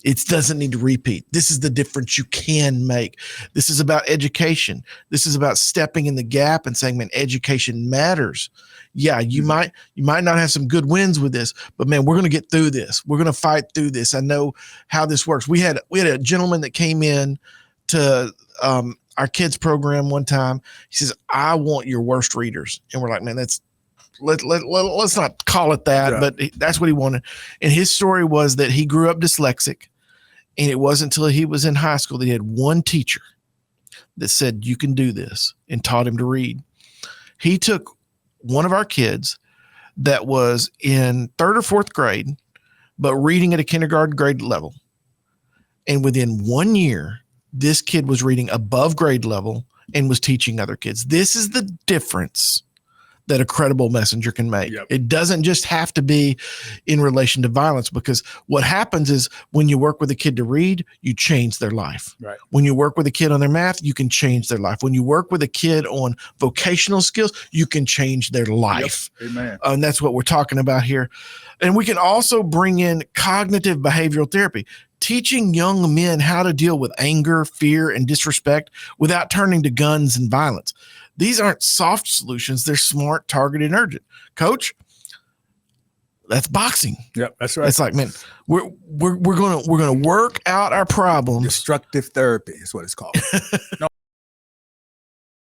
It doesn't need to repeat. This is the difference you can make. This is about education. This is about stepping in the gap and saying, man, education matters. Yeah, you might not have some good wins with this, but man, we're going to get through this. We're going to fight through this. I know how this works. We had a gentleman that came in to our kids program one time. He says, I want your worst readers. And we're like, man, let's not call it that, but that's what he wanted. And his story was that he grew up dyslexic. And it wasn't until he was in high school that he had one teacher that said, you can do this, and taught him to read. He took one of our kids that was in 3rd or 4th grade, but reading at a kindergarten grade level. And within 1 year, this kid was reading above grade level and was teaching other kids. This is the difference that a credible messenger can make. Yep. It doesn't just have to be in relation to violence, because what happens is when you work with a kid to read, you change their life. Right. When you work with a kid on their math, you can change their life. When you work with a kid on vocational skills, you can change their life. Yep. Amen. And that's what we're talking about here. And we can also bring in cognitive behavioral therapy, teaching young men how to deal with anger, fear, and disrespect without turning to guns and violence. These aren't soft solutions. They're smart, targeted, and urgent. Coach, that's boxing. Yep, that's right. It's like, man, we're gonna work out our problems. Destructive therapy is what it's called.